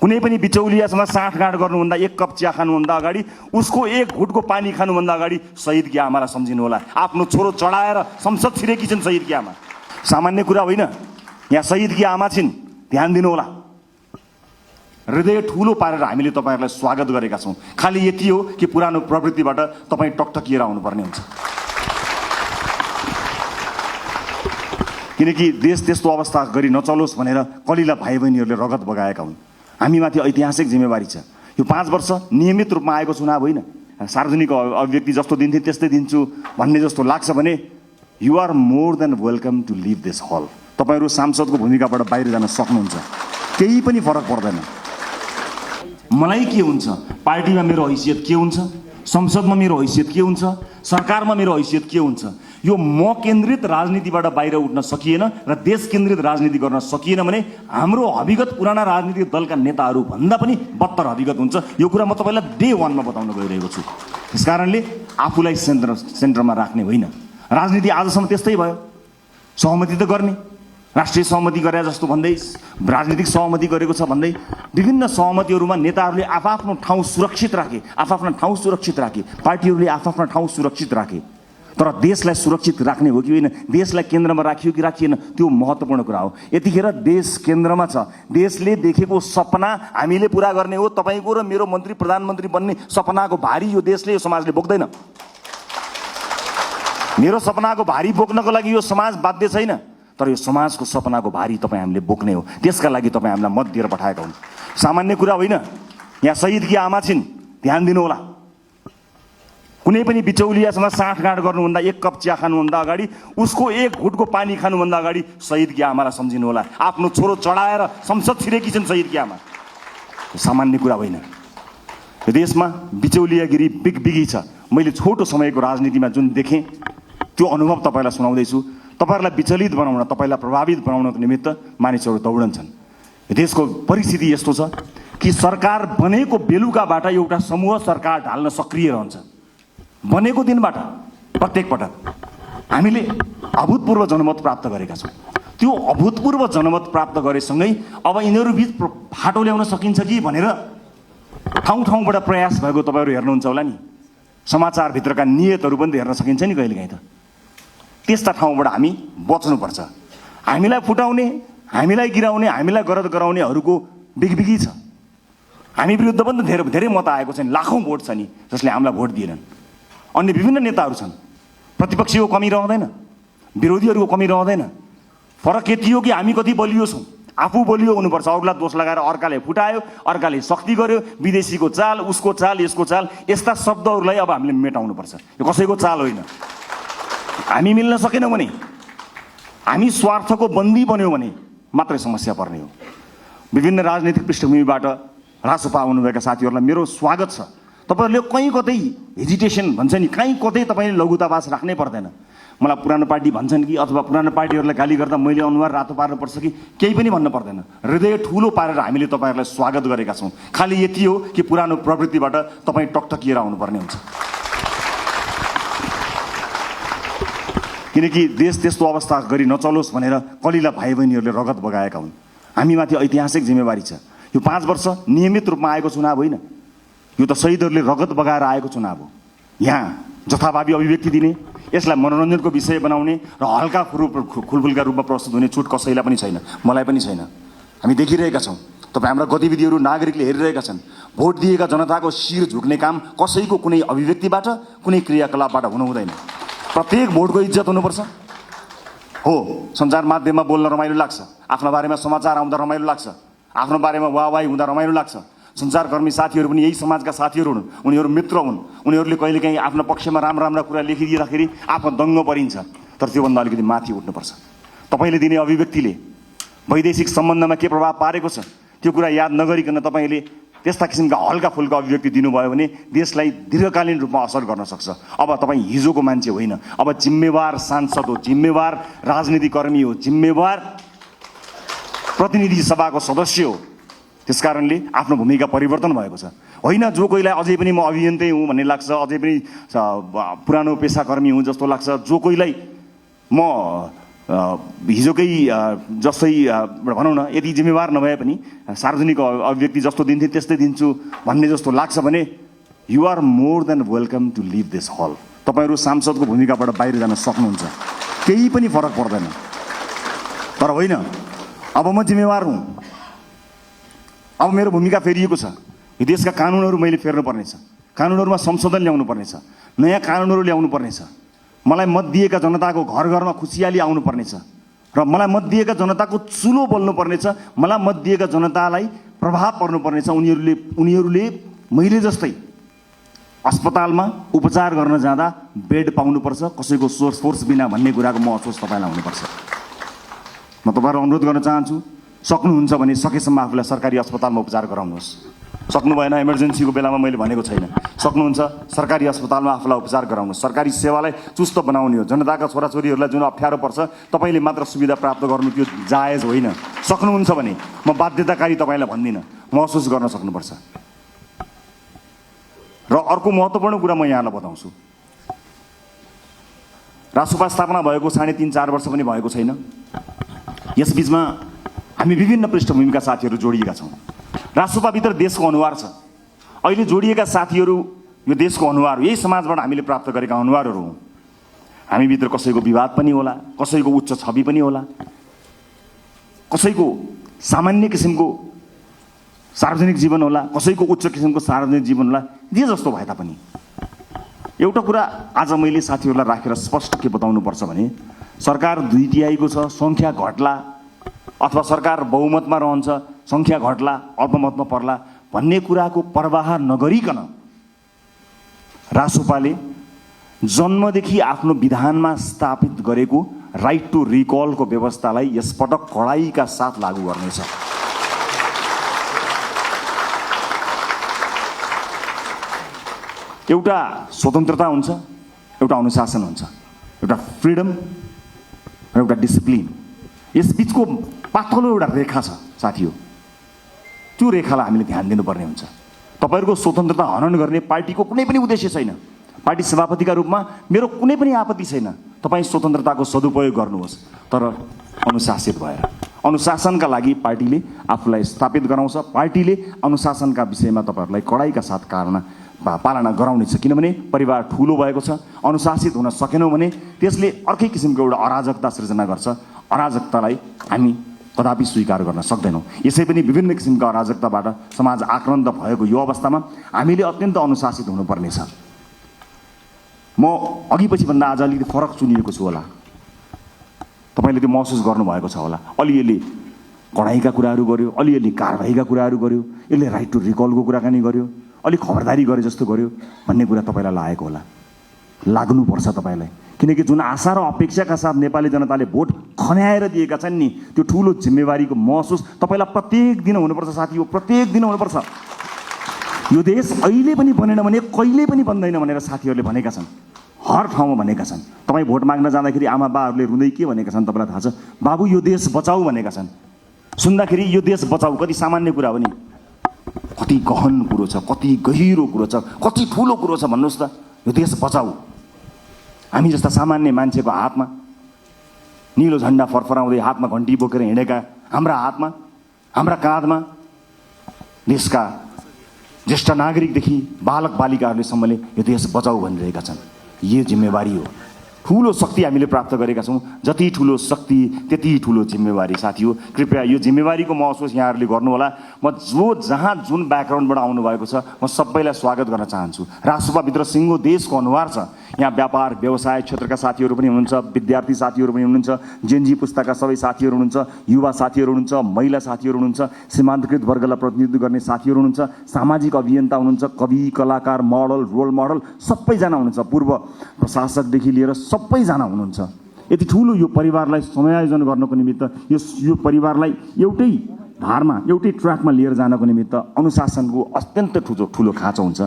कुनै पनि बिचौलियासँग साँठगाँठ गर्नुभन्दा एक कप चिया खानुभन्दा अगाडि उसको एक घुटको पानी खानुभन्दा अगाडि शहीदकी आमालाई सम्झिनु होला। आफ्नो छोरो चढाएर संसद छिरेकी छिन् शहीदकी आमा, सामान्य कुरा होइन। यहाँ शहीदकी आमा छिन्, ध्यान दिनु होला। हृदय ठुलो पारेर हामीले तपाईँहरूलाई स्वागत गरेका छौँ। खालि यति हो कि पुरानो प्रवृत्तिबाट तपाईँ टकटकिएर आउनुपर्ने हुन्छ, किनकि देश त्यस्तो अवस्था गरी नचलोस् भनेर कलिला भाइ बहिनीहरूले रगत बगाएका हुन्। हामीमाथि ऐतिहासिक जिम्मेवारी छ। यो 5 वर्ष नियमित रूपमा आएको चुनाव होइन, सार्वजनिक अभिव्यक्ति जस्तो दिन्थे त्यस्तै दिन्छु भन्ने जस्तो लाग्छ भने you are more than welcome to leave this hall. तपाईँहरू सांसदको भूमिकाबाट बाहिर जान सक्नुहुन्छ, केही पनि फरक पर्दैन। मलाई के हुन्छ, पार्टीमा मेरो हैसियत के हुन्छ, संसदमा मेरो हैसियत के हुन्छ, सरकारमा मेरो हैसियत के हुन्छ, यो म केन्द्रित राजनीतिबाट बाहिर उठ्न सकिएन र देश केन्द्रित राजनीति गर्न सकिएन भने हाम्रो हविगत पुराना राजनीतिक दलका नेताहरू भन्दा पनि बत्तर हविगत हुन्छ। यो कुरा म तपाईँलाई डे 1 मा बताउन गइरहेको छु। त्यस कारणले आफूलाई सेन्टरमा राख्ने होइन। राजनीति आजसम्म त्यस्तै भयो, सहमति त गर्ने, राष्ट्रिय सहमति गरे जस्तो भन्दै, राजनीतिक सहमति गरेको छ भन्दै विभिन्न सहमतिहरूमा नेताहरूले आफ्नो ठाउँ सुरक्षित राखे, आफ्नो ठाउँ सुरक्षित राखे, पार्टीहरूले आफ्नो ठाउँ सुरक्षित राखे। तर देशलाई सुरक्षित राख्ने हो कि होइन, देशलाई केन्द्रमा राखियो कि राखिएन, त्यो महत्त्वपूर्ण कुरा हो। यतिखेर देश केन्द्रमा छ। देशले देखेको सपना हामीले पुरा गर्ने हो। तपाईँको र मेरो मन्त्री प्रधानमन्त्री बन्ने सपनाको भारी यो देशले, यो समाजले बोक्दैन। मेरो सपनाको भारी बोक्नको लागि यो समाज बाध्य छैन, तर यो समाजको सपनाको भारी तपाईँ हामीले बोक्ने हो। त्यसका लागि तपाईँ हामीलाई मत दिएर पठाएका हुन्, सामान्य कुरा होइन। यहाँ शहीदकी आमा छिन्, ध्यान दिनु होला। कुनै पनि बिचौलियासँग साँठगाँठ गर्नुभन्दा एक कप चिया खानुभन्दा अगाडि उसको एक घुटको पानी खानुभन्दा अगाडि शहीदकी आमालाई सम्झिनु होला। आफ्नो छोरो चढाएर संसद छिरेकी छिन् शहीदकी आमा, सामान्य कुरा होइन। यो देशमा बिचौलियागिरी बिगबिगी छ। मैले छोटो समयको राजनीतिमा जुन देखेँ त्यो अनुभव तपाईँलाई सुनाउँदैछु। तपाईँहरूलाई विचलित बनाउन, तपाईँलाई प्रभावित बनाउनको निमित्त मानिसहरू दौडन्छन्। देशको परिस्थिति यस्तो छ कि सरकार बनेको बेलुकाबाट एउटा समूह सरकार ढाल्न सक्रिय रहन्छ। बनेको दिनबाट प्रत्येक पटक हामीले अभूतपूर्व जनमत प्राप्त गरेका छौँ। त्यो अभूतपूर्व जनमत प्राप्त गरेसँगै अब यिनीहरू बिच फाटो ल्याउन सकिन्छ कि भनेर ठाउँ ठाउँबाट प्रयास भएको तपाईँहरू हेर्नुहुन्छ होला नि। समाचारभित्रका नियतहरू पनि हेर्न सकिन्छ नि कहिलेकाहीँ त। त्यस्ता ठाउँबाट हामी बच्नुपर्छ। हामीलाई फुटाउने, हामीलाई गिराउने, हामीलाई गरद गराउनेहरूको बिगबिगी छ। हामी विरुद्ध पनि त धेरै मत आएको छ नि, लाखौँ भोट छ नि जसले हामीलाई भोट दिएनन्। अन्य विभिन्न नेताहरू छन्, प्रतिपक्षीको कमी रहँदैन, विरोधीहरूको कमी रहँदैन। फरक यति हो कि हामी कति बलियो छौँ। आफू बलियो हुनुपर्छ, अरूलाई दोष लगाएर अर्काले फुटायो, अर्काले शक्ति गर्यो, विदेशीको चाल, उसको चाल, यसको चाल, यस्ता शब्दहरूलाई अब हामीले मेटाउनुपर्छ। यो कसैको चाल होइन। हामी मिल्न सकेनौँ भने, हामी स्वार्थको बन्दी बन्यौँ भने मात्रै समस्या पर्ने हो। विभिन्न राजनीतिक पृष्ठभूमिबाट रासोपा आउनुभएका साथीहरूलाई मेरो स्वागत छ। तपाईँहरूले कहीँ कतै हेजिटेसन भन्छ नि, कहीँ कतै तपाईँले लघुतावास राख्नै पर्दैन। मलाई पुरानो पार्टी भन्छन् कि अथवा पुरानो पार्टीहरूलाई गाली गर्दा मैले अनुहार रातो पार्नुपर्छ कि केही पनि भन्नु पर्दैन। हृदय ठुलो पारेर हामीले तपाईँहरूलाई स्वागत गरेका छौँ। खालि यति हो कि पुरानो प्रवृत्तिबाट तपाईँ टकटकिएर आउनुपर्ने हुन्छ, किनकि देश त्यस्तो अवस्था गरी नचलोस् भनेर कलिला भाइ बहिनीहरूले रगत बगाएका हुन्। हामीमाथि ऐतिहासिक जिम्मेवारी छ। यो 5 वर्ष नियमित रूपमा आएको चुनाव होइन, यो त शहीदहरूले रगत बगाएर आएको चुनाव हो। यहाँ जथाभावी अभिव्यक्ति दिने, यसलाई मनोरञ्जनको विषय बनाउने र हल्का खुलफुलका रूपमा प्रस्तुत हुने छुट कसैलाई पनि छैन, मलाई पनि छैन। हामी देखिरहेका छौँ, तपाईँ हाम्रा गतिविधिहरू नागरिकले हेरिरहेका छन्। भोट दिएका जनताको शिर झुक्ने काम कसैको कुनै अभिव्यक्तिबाट, कुनै क्रियाकलापबाट हुनु हुँदैन। प्रत्येक भोटको इज्जत हुनुपर्छ। हो, सञ्चार माध्यममा बोल्न रमाइलो लाग्छ, आफ्नो बारेमा समाचार आउँदा रमाइलो लाग्छ, आफ्नो बारेमा वाहवाही हुँदा रमाइलो लाग्छ। सञ्चारकर्मी साथीहरू पनि यही समाजका साथीहरू हुन्, उनीहरू मित्र हुन्। उनीहरूले कहिलेकाहीँ आफ्नो पक्षमा राम्रा कुरा लेखिदिँदाखेरि आफ्नो दङ्ग परिन्छ। तर त्योभन्दा अलिकति माथि उठ्नुपर्छ। तपाईँले दिने अभिव्यक्तिले वैदेशिक सम्बन्धमा के प्रभाव पारेको छ त्यो कुरा याद नगरिकन तपाईँले त्यस्ता किसिमका हल्का फुल्का अभिव्यक्ति दिनुभयो भने देशलाई दीर्घकालीन रूपमा असर गर्न सक्छ। अब तपाईँ हिजोको मान्छे होइन, अब जिम्मेवार सांसद हो, जिम्मेवार राजनीतिकर्मी हो, जिम्मेवार प्रतिनिधि सभाको सदस्य हो। त्यसकारणले आफ्नो भूमिका परिवर्तन भएको छ। होइन जो कोहीलाई अझै पनि म अभियन्तै हुँ भन्ने लाग्छ, अझै पनि पुरानो पेसाकर्मी हुँ जस्तो लाग्छ, जो कोहीलाई म हिजोकै जस्तै भनौँ न यदि जिम्मेवार नभए पनि सार्वजनिक अभिव्यक्ति जस्तो दिन्थे त्यस्तै दिन्छु भन्ने जस्तो लाग्छ भने you are more than welcome to leave this hall. तपाईँहरू सांसदको भूमिकाबाट बाहिर जान सक्नुहुन्छ, केही पनि फरक पर्दैन। तर होइन, अब म जिम्मेवार हुँ, अब मेरो भूमिका फेरिएको छ। यो देशका कानुनहरू मैले फेर्नु पर्नेछ, कानुनहरूमा संशोधन ल्याउनु पर्नेछ, नयाँ कानुनहरू ल्याउनु पर्नेछ। मलाई मत दिएका जनताको घर घरमा खुसियाली आउनु पर्नेछ र मलाई मत दिएका जनताको चुलो बोल्नु पर्नेछ। मलाई मत दिएका जनतालाई प्रभाव पर्नु पर्नेछ। उनीहरूले मैले जस्तै अस्पतालमा उपचार गर्न जाँदा बेड पाउनुपर्छ, कसैको सोर्स फोर्स बिना भन्ने कुराको महसुस तपाईँलाई हुनुपर्छ। म तपाईँहरूलाई अनुरोध गर्न चाहन्छु, सक्नुहुन्छ भने सकेसम्म आफूलाई सरकारी अस्पतालमा उपचार गराउनुहोस्। सक्नु भएन, इमर्जेन्सीको बेलामा मैले भनेको छैन, सक्नुहुन्छ सरकारी अस्पतालमा आफूलाई उपचार गराउनुहोस्। सरकारी सेवालाई चुस्त बनाउने हो। जनताका छोराछोरीहरूलाई जुन अप्ठ्यारो पर्छ तपाईँले मात्र सुविधा प्राप्त गर्नु त्यो जायज होइन। सक्नुहुन्छ भने म बाध्यताकारी तपाईँलाई भन्दिनँ, महसुस गर्न सक्नुपर्छ। र अर्को महत्त्वपूर्ण कुरा म यहाँलाई बताउँछु, रासुपा स्थापना भएको 3.5-4 वर्ष पनि भएको छैन। यसबीचमा हामी विभिन्न पृष्ठभूमिका साथीहरू जोडिएका छौँ। रासुपाभित्र देशको अनुहार छ। अहिले जोडिएका साथीहरू यो देशको अनुहार हो, यही समाजबाट हामीले प्राप्त गरेका अनुहारहरू हौँ। हामीभित्र कसैको विवाद पनि होला, कसैको उच्च छवि पनि होला, कसैको सामान्य किसिमको सार्वजनिक जीवन होला, कसैको उच्च किसिमको सार्वजनिक जीवन होला। जे जस्तो भए तापनि एउटा कुरा आज मैले साथीहरूलाई राखेर स्पष्ट के बताउनुपर्छ भने सरकार 2/3 छ, सङ्ख्या घट्ला अथवा सरकार बहुमतमा रहन्छ, सङ्ख्या घट्ला अल्पमतमा पर्ला भन्ने कुराको परवाह नगरिकन रासोपाले जन्मदेखि आफ्नो विधानमा स्थापित गरेको राइट टु रिकलको व्यवस्थालाई यसपटक कडाइका साथ लागू गर्नेछ। एउटा स्वतन्त्रता हुन्छ, एउटा अनुशासन हुन्छ, एउटा फ्रिडम र एउटा डिसिप्लिन। यसबीचको पातलो एउटा रेखा छ साथी हो, त्यो रेखालाई हामीले ध्यान दिनुपर्ने हुन्छ। तपाईँहरूको स्वतन्त्रता हनन गर्ने पार्टीको कुनै पनि उद्देश्य छैन। पार्टी सभापतिका रूपमा मेरो कुनै पनि आपत्ति छैन, तपाईँ स्वतन्त्रताको सदुपयोग गर्नुहोस्, तर अनुशासित भएर। अनुशासनका लागि पार्टीले आफूलाई स्थापित गराउँछ। पार्टीले अनुशासनका विषयमा तपाईँहरूलाई कडाइका साथ पालना गराउनेछ। किनभने परिवार ठुलो भएको छ, अनुशासित हुन सकेनौँ भने त्यसले अर्कै किसिमको एउटा अराजकता सृजना गर्छ। अराजकतालाई हामी कदापि स्वीकार गर्न सक्दैनौँ। यसै पनि विभिन्न किसिमका अराजकताबाट समाज आक्रान्त भएको यो अवस्थामा हामीले अत्यन्त अनुशासित हुनुपर्नेछ। म अघि पछि भन्दा आज अलिकति फरक चुनिएको छु होला, तपाईँले त्यो महसुस गर्नुभएको छ होला। अलिअलि कडाइका कुराहरू गर्यो, अलिअलि कारबाहीका कुराहरू गर्यो, यसले राइट टु रिकलको कुराकानी गर्यो, अलिक खबरदारी गरे जस्तो गर्यो भन्ने कुरा तपाईँलाई लागेको होला। लाग्नुपर्छ तपाईँलाई, किनकि जुन आशा र अपेक्षाका साथ नेपाली जनताले भोट खन्याएर दिएका छन् नि, त्यो ठुलो जिम्मेवारीको महसुस तपाईँलाई प्रत्येक दिन हुनुपर्छ साथी हो, प्रत्येक दिन हुनुपर्छ। यो देश अहिले पनि बनेन भने कहिले पनि बन्दैन भनेर साथीहरूले भनेका छन्, हर ठाउँमा भनेका छन्। तपाईँ भोट माग्न जाँदाखेरि आमा बाहरूले रुँदै के भनेका छन् तपाईँलाई थाहा छ? बाबु यो देश बचाऊ भनेका छन्। सुन्दाखेरि यो देश बचाऊ कति सामान्य कुरा हो नि, कति गहन कुरो छ, कति गहिरो कुरो छ, कति ठुलो कुरो छ भन्नुहोस् त। यो देश बचाऊ हामी जस्ता सामान्य मान्छेको हातमा, निलो झन्डा फरफराउँदै हातमा घन्टी बोकेर हिँडेका हाम्रा हातमा, हाम्रा काँधमा देशका ज्येष्ठ नागरिकदेखि बालक बालिकाहरूलेसम्मले यो देश बचाऊ भनिरहेका छन्। यो जिम्मेवारी हो, ठुलो शक्ति हामीले प्राप्त गरेका छौँ। जति ठुलो शक्ति त्यति ठुलो जिम्मेवारी साथी हो। कृपया यो जिम्मेवारीको महसुस यहाँहरूले गर्नुहोला। म जहाँ जुन ब्याकग्राउन्डबाट आउनुभएको छ म सबैलाई स्वागत गर्न चाहन्छु। रासोपाभित्र सिङ्गो देशको अनुहार छ। यहाँ व्यापार व्यवसाय क्षेत्रका साथीहरू पनि हुनुहुन्छ, विद्यार्थी साथीहरू पनि हुनुहुन्छ, जेनजी पुस्ताका सबै साथीहरू हुनुहुन्छ, युवा साथीहरू हुनुहुन्छ, महिला साथीहरू हुनुहुन्छ, सीमान्तकृत वर्गलाई प्रतिनिधित्व गर्ने साथीहरू हुनुहुन्छ, सामाजिक अभियन्ता हुनुहुन्छ, कवि कलाकार मोडल रोल मोडल सबैजना हुनुहुन्छ, पूर्व प्रशासकदेखि लिएर सबैजना हुनुहुन्छ। यति ठुलो यो परिवारलाई समायोजन गर्नको निमित्त, यो परिवारलाई एउटै धारमा एउटै ट्र्याकमा लिएर जानको निमित्त अनुशासनको अत्यन्त ठुलो खाँचो हुन्छ।